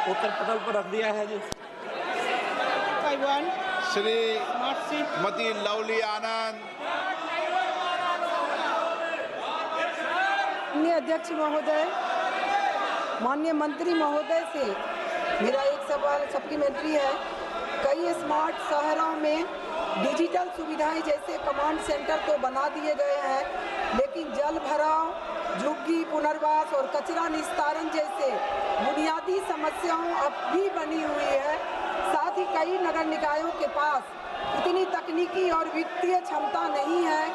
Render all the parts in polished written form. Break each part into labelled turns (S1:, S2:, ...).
S1: उत्तर पटल पर रख दिया है जी।
S2: श्रीमती लवली आनंद।
S3: माननीय अध्यक्ष महोदय, माननीय मंत्री महोदय से मेरा एक सवाल सप्लीमेंट्री है। कई स्मार्ट शहरों में डिजिटल सुविधाएं जैसे कमांड सेंटर तो बना दिए गए हैं, लेकिन जल भराव, झुग्गी पुनर्वास और कचरा निस्तारण जैसे बुनियादी समस्याओं अब भी बनी हुई है। साथ ही कई नगर निकायों के पास इतनी तकनीकी और वित्तीय क्षमता नहीं है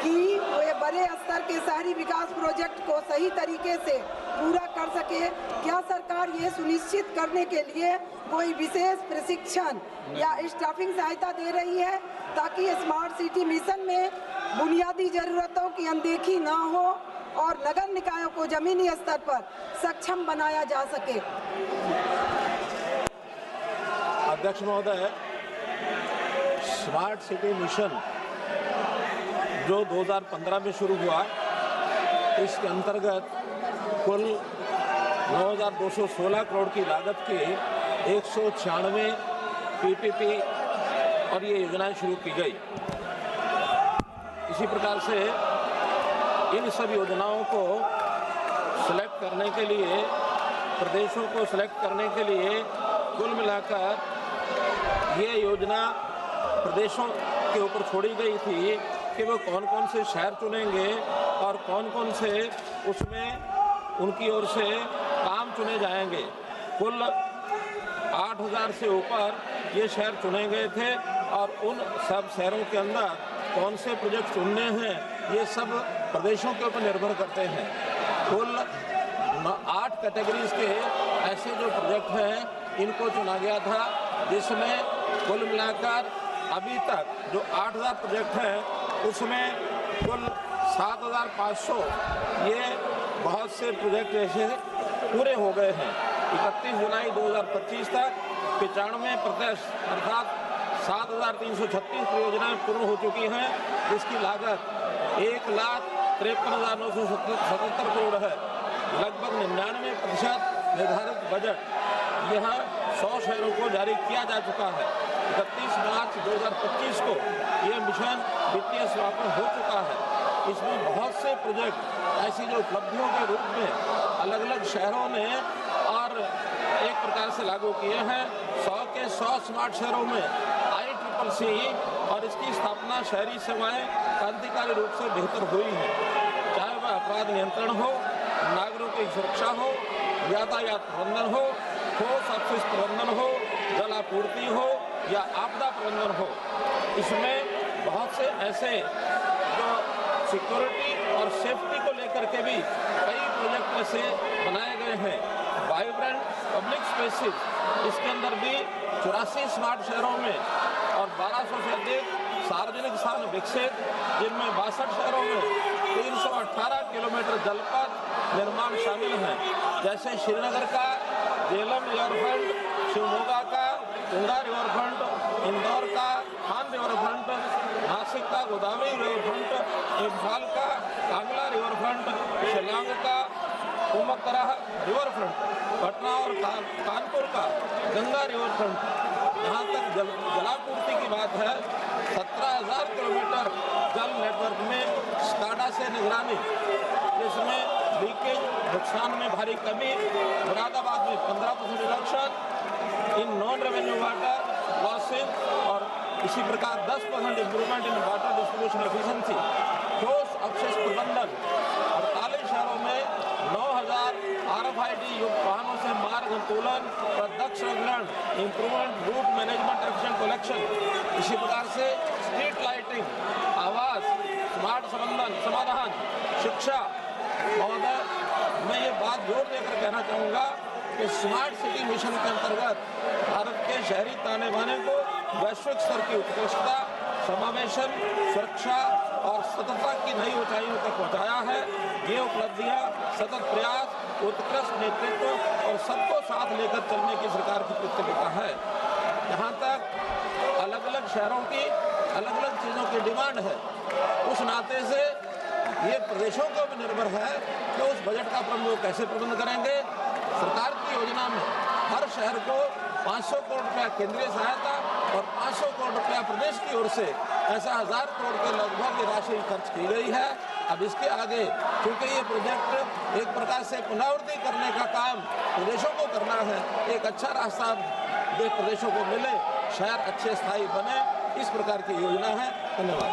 S3: कि वे बड़े स्तर के शहरी विकास प्रोजेक्ट को सही तरीके से पूरा कर सके। क्या सरकार ये सुनिश्चित करने के लिए कोई विशेष प्रशिक्षण या स्टाफिंग सहायता दे रही है ताकि स्मार्ट सिटी मिशन में बुनियादी जरूरतों की अनदेखी ना हो और नगर निकायों को जमीनी स्तर पर सक्षम बनाया जा सके?
S1: अध्यक्ष महोदय, स्मार्ट सिटी मिशन जो 2015 में शुरू हुआ, इसके अंतर्गत कुल 9,216 करोड़ की लागत के 196 पीपीपी और ये योजनाएं शुरू की गई। इसी प्रकार से इन सब योजनाओं को सिलेक्ट करने के लिए, प्रदेशों को सिलेक्ट करने के लिए कुल मिलाकर ये योजना प्रदेशों के ऊपर छोड़ी गई थी कि वो कौन कौन से शहर चुनेंगे और कौन कौन से उसमें उनकी ओर से काम चुने जाएंगे। कुल 8,000 से ऊपर ये शहर चुने गए थे और उन सब शहरों के अंदर कौन से प्रोजेक्ट चुनने हैं ये सब प्रदेशों के ऊपर निर्भर करते हैं। कुल 8 कैटेगरीज के ऐसे जो प्रोजेक्ट हैं इनको चुना गया था, जिसमें कुल मिलाकर अभी तक जो 8,000 प्रोजेक्ट हैं उसमें कुल 7,500 ये बहुत से प्रोजेक्ट ऐसे पूरे हो गए हैं। 31 जुलाई 2025 तक 95% अर्थात 7,336 परियोजनाएं पूर्ण हो चुकी हैं, जिसकी लागत 1,53,977 करोड़ है। लगभग 99% निर्धारित बजट यह 100 शहरों को जारी किया जा चुका है। 31 मार्च 2025 को यह मिशन वित्तीय समापन हो चुका है। इसमें बहुत से प्रोजेक्ट ऐसी जो उपलब्धियों के रूप में अलग अलग शहरों ने और एक प्रकार से लागू किए हैं। 100 के 100 स्मार्ट शहरों में ICCC और इसकी स्थापना शहरी सेवाएं क्रांतिकारी रूप से बेहतर हुई है। चाहे वह अपराध नियंत्रण हो, नागरिकों की सुरक्षा हो, यातायात प्रबंधन हो, ठोस अपशिष्ट प्रबंधन हो, जल आपूर्ति हो या आपदा प्रबंधन हो। इसमें बहुत से ऐसे जो सिक्योरिटी और सेफ्टी को लेकर के भी कई प्रोजेक्ट ऐसे बनाए गए हैं। वाइब्रेंट पब्लिक स्पेसेस, इसके अंदर भी 84 स्मार्ट शहरों में और 1200 से अधिक सार्वजनिक स्थान विकसित, जिनमें 62 शहरों में 318 किलोमीटर जलपथ निर्माण शामिल हैं। जैसे श्रीनगर का जेलम रिवरफ्रंट, शिवमोगा का गंगा रिवरफ्रंट, इंदौर का खान रिवरफ्रंट, नासिक का गोदावरी रिवरफ्रंट, इम्फाल का कांगला रिवरफ्रंट, शिलांग का उमकरा रिवरफ्रंट, पटना और कानपुर का गंगा रिवरफ्रंट। यहाँ तक जलापूर्ति की बात है, 17,000 किलोमीटर जल नेटवर्क में स्काडा से निगरानी, जिसमें लीकेज नुकसान में भारी कमी, मुरादाबाद में 15% reduction in non revenue water losses और इसी प्रकार 10% improvement in water distribution efficiency. ठोस अपशिष्ट प्रबंधन 48 शहरों में 9,000 RFID युक्त वाहनों से मार्ग संतुलन और दक्ष रंगण, improvement route management efficient collection. इसी प्रकार से स्ट्रीट लाइटिंग, आवास, स्मार्ट समाधान, शिक्षा। महोदय, मैं ये बात जोर देकर कहना चाहूँगा कि स्मार्ट सिटी मिशन के अंतर्गत भारत के शहरी ताने बाने को वैश्विक स्तर की उत्कृष्टता, समावेशन, सुरक्षा और सततता की नई ऊंचाइयों तक पहुंचाया है। ये उपलब्धियां सतत प्रयास, उत्कृष्ट नेतृत्व और सबको साथ लेकर चलने की सरकार की प्रतिबद्धता है। यहाँ तक अलग अलग शहरों की अलग अलग चीज़ों की डिमांड है, उस नाते से ये प्रदेशों को भी निर्भर है कि उस बजट का प्रबंध कैसे प्रबंध करेंगे। सरकार की योजना में हर शहर को 500 करोड़ रुपया केंद्रीय सहायता और 500 करोड़ रुपया प्रदेश की ओर से ऐसा 1000 करोड़ के लगभग राशि खर्च की गई है। अब इसके आगे क्योंकि ये प्रोजेक्ट एक प्रकार से पुनरावृत्ति करने का काम प्रदेशों को करना है, एक अच्छा रास्ता प्रदेशों को मिले, शहर अच्छे स्थायी बने, इस प्रकार की योजना है। धन्यवाद।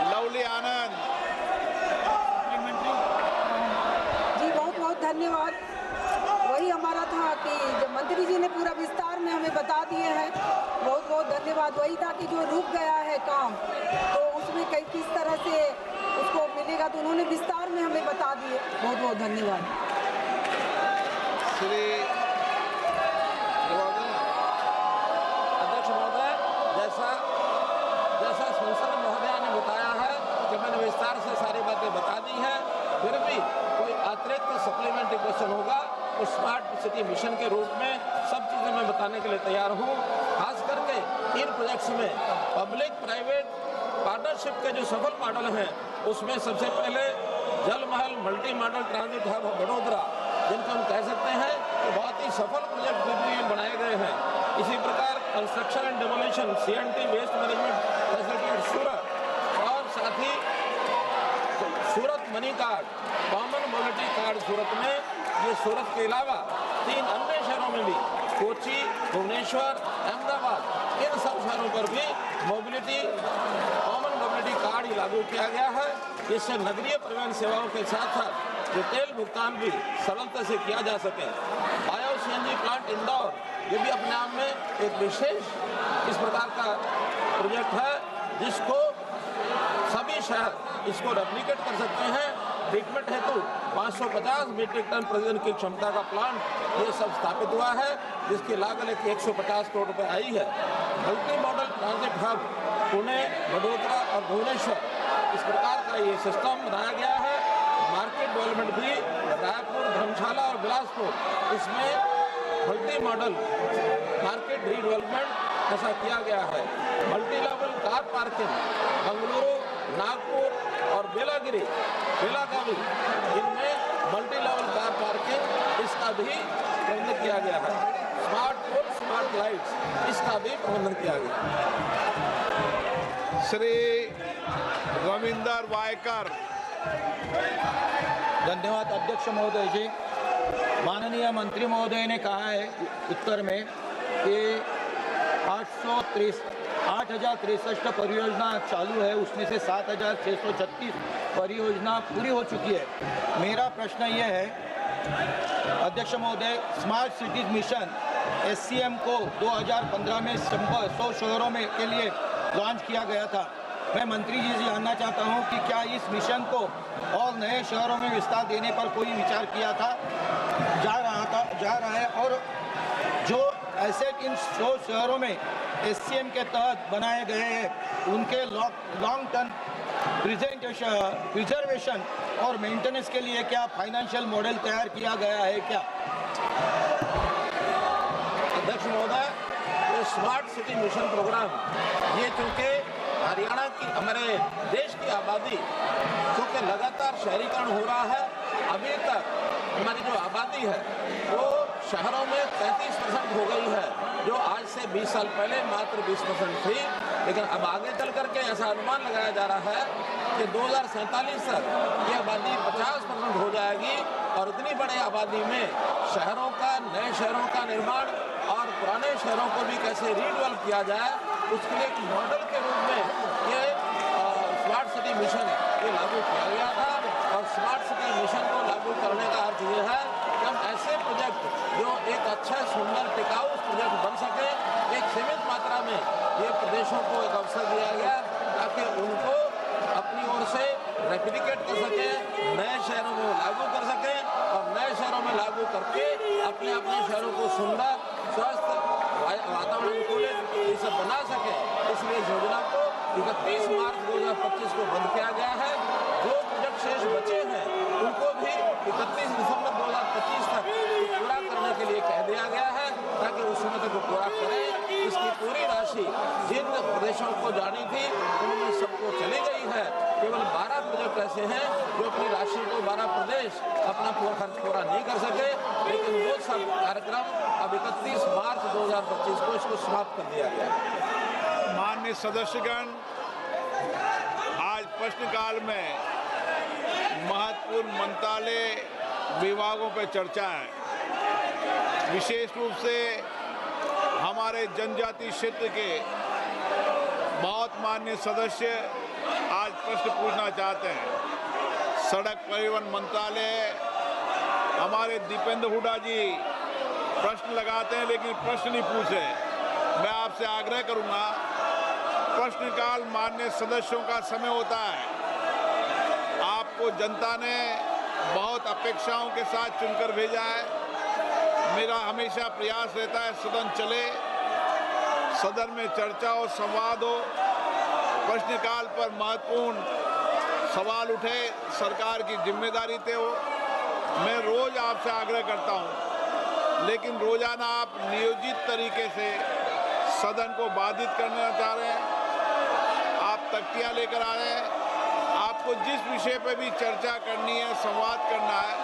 S2: लवली आनंद
S3: जी बहुत बहुत धन्यवाद। वही हमारा था कि जब मंत्री जी ने पूरा विस्तार में हमें बता दिए हैं, बहुत बहुत धन्यवाद। वही था कि जो रुक गया है काम तो उसमें किस तरह से उसको मिलेगा, तो उन्होंने विस्तार में हमें बता दिए। बहुत बहुत धन्यवाद।
S2: श्री
S1: अध्यक्ष महोदय, जैसा संसद महोदय ने बताया है कि मैंने विस्तार से सारी बातें बता दी हैं, फिर भी कोई अतिरिक्त सप्लीमेंट्री क्वेश्चन होगा तो स्मार्ट सिटी मिशन के रूप में सब चीज़ें मैं बताने के लिए तैयार हूँ। खास करके इन प्रोजेक्ट्स में पब्लिक प्राइवेट पार्टनरशिप के जो सफल मॉडल हैं उसमें सबसे पहले जल महल multi modal transit hub Vadodara, जिनको हम कह सकते हैं कि बहुत ही सफल प्रोजेक्ट में बनाए गए हैं। इसी प्रकार construction and demolition CNT waste management facility at Surat, और साथ ही Surat money card common mobility card Surat में, ये सूरत के अलावा 3 अन्य शहरों में भी कोची, भुवनेश्वर, अहमदाबाद, इन सब शहरों पर भी मोबिलिटी कॉमन मोबिलिटी कार्ड ही लागू किया गया है। इससे नगरीय परिवहन सेवाओं के साथ साथ रिटेल भुगतान भी सरलता से किया जा सके। बायो CNG प्लांट इंदौर, ये भी अपने आप में एक विशेष इस प्रकार का प्रोजेक्ट है जिसको सभी शहर इसको रेप्लिकेट कर सकते हैं। ट्रीटमेंट हेतु 550 मीट्रिक टन प्रतिदिन की क्षमता का प्लांट ये सब स्थापित हुआ है, जिसकी लागत 150 करोड़ रुपए आई है। Multi modal transit hub Pune, Vadodara और भुवनेश्वर, इस प्रकार का ये सिस्टम बनाया गया है। मार्केट डेवलपमेंट भी रायपुर, धर्मशाला और बिलासपुर, इसमें मल्टी मॉडल मार्केट रीडेवलपमेंट ऐसा किया गया है। Multi level car parking Bengaluru, Nagpur और बेलागावी, इनमें मल्टी लेवल कार पार्किंग इसका भी प्रबंधन किया गया है। स्मार्ट पोल, स्मार्ट लाइट्स, इसका भी प्रबंधन किया गया।
S2: श्री रविंदर वायकर।
S4: धन्यवाद अध्यक्ष महोदय जी। माननीय मंत्री महोदय ने कहा है उत्तर में कि 8,063 परियोजना चालू है, उसमें से 7,636 परियोजना पूरी हो चुकी है। मेरा प्रश्न ये है अध्यक्ष महोदय, स्मार्ट सिटीज मिशन SCM को 2015 में 100 शहरों में के लिए लॉन्च किया गया था। मैं मंत्री जी से जानना चाहता हूं कि क्या इस मिशन को और नए शहरों में विस्तार देने पर कोई विचार किया था, जा रहा है, और जो एसेट इन 100 शहरों में SCM के तहत बनाए गए हैं उनके लॉन्ग टर्म प्रिजर्वेशन और मेंटेनेंस के लिए क्या फाइनेंशियल मॉडल तैयार किया गया है क्या?
S1: अध्यक्ष महोदय, ये स्मार्ट सिटी मिशन प्रोग्राम ये चूँकि हरियाणा की, हमारे देश की आबादी चूँकि लगातार शहरीकरण हो रहा है, अभी तक हमारी जो आबादी है वो शहरों में 33% हो गई है, जो आज से 20 साल पहले मात्र 20% थी। लेकिन अब आगे चल करके ऐसा अनुमान लगाया जा रहा है कि 2047 तक ये आबादी 50% हो जाएगी, और इतनी बड़ी आबादी में शहरों का, नए शहरों का निर्माण और पुराने शहरों को भी कैसे रीडेवलप किया जाए, उसके लिए एक मॉडल के रूप में ये स्मार्ट सिटी मिशन ये लागू किया गया था। और स्मार्ट सिटी मिशन को लागू करने का अर्थ ये है कि हम ऐसे प्रोजेक्ट जो एक अच्छा, सुंदर, टिकाऊ प्रोजेक्ट बन सके, एक सीमित मात्रा में ये प्रदेशों को एक अवसर दिया गया ताकि उनको अपनी ओर से रेप्लिकेट कर सकें, नए शहरों में लागू कर सकें, और नए शहरों में लागू करके अपने शहरों को सुंदर, स्वस्थ, वातावरण अनुकूलित ये सब बना सके। इसलिए इस योजना को 31 मार्च 2025 को बंद किया गया है। जो प्रोजेक्ट शेष बचे हैं उनको भी 31 दिसंबर 2025 तक पूरा करने के लिए कह दिया गया है, ताकि उस समय तक वो पूरा करें। इसकी पूरी राशि जिन प्रदेशों को जानी थी उनमें सबको चली गई है। केवल 12 प्रोजेक्ट ऐसे हैं जो अपनी राशि को 12 प्रदेश अपना खर्च पूरा नहीं कर सके, लेकिन वो सब कार्यक्रम अब 31 मार्च 2025 को इसको समाप्त कर दिया गया।
S2: माननीय सदस्यगण, आज प्रश्नकाल में महत्वपूर्ण मंत्रालय विभागों पर चर्चा है। विशेष रूप से हमारे जनजातीय क्षेत्र के बहुत माननीय सदस्य आज प्रश्न पूछना चाहते हैं। सड़क परिवहन मंत्रालय, हमारे दीपेंद्र हुड्डा जी प्रश्न लगाते हैं लेकिन प्रश्न नहीं पूछे। मैं आपसे आग्रह करूंगा, प्रश्नकाल माननीय सदस्यों का समय होता है। आपको जनता ने बहुत अपेक्षाओं के साथ चुनकर भेजा है। मेरा हमेशा प्रयास रहता है सदन चले, सदन में चर्चा हो, संवाद हो, प्रश्नकाल पर महत्वपूर्ण सवाल उठे, सरकार की जिम्मेदारी तय हो। मैं रोज आपसे आग्रह करता हूं, लेकिन रोजाना आप नियोजित तरीके से सदन को बाधित करना चाह रहे हैं। आप तख्तियां लेकर आ रहे हैं। आपको जिस विषय पर भी चर्चा करनी है, संवाद करना है,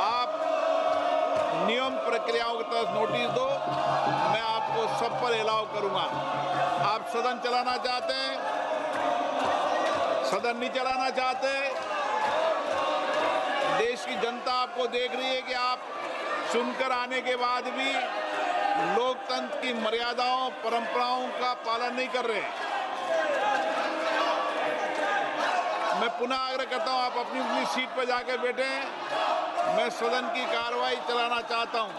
S2: आप नियम प्रक्रियाओं की तरफ नोटिस दो, मैं आपको सब पर अलाउ करूंगा। आप सदन चलाना चाहते हैं, सदन नहीं चलाना चाहते, देश की जनता आपको देख रही है कि आप सुनकर आने के बाद भी लोकतंत्र की मर्यादाओं, परंपराओं का पालन नहीं कर रहे। मैं पुनः आग्रह करता हूं, आप अपनी अपनी सीट पर जाकर बैठे। मैं सदन की कार्रवाई चलाना चाहता हूं।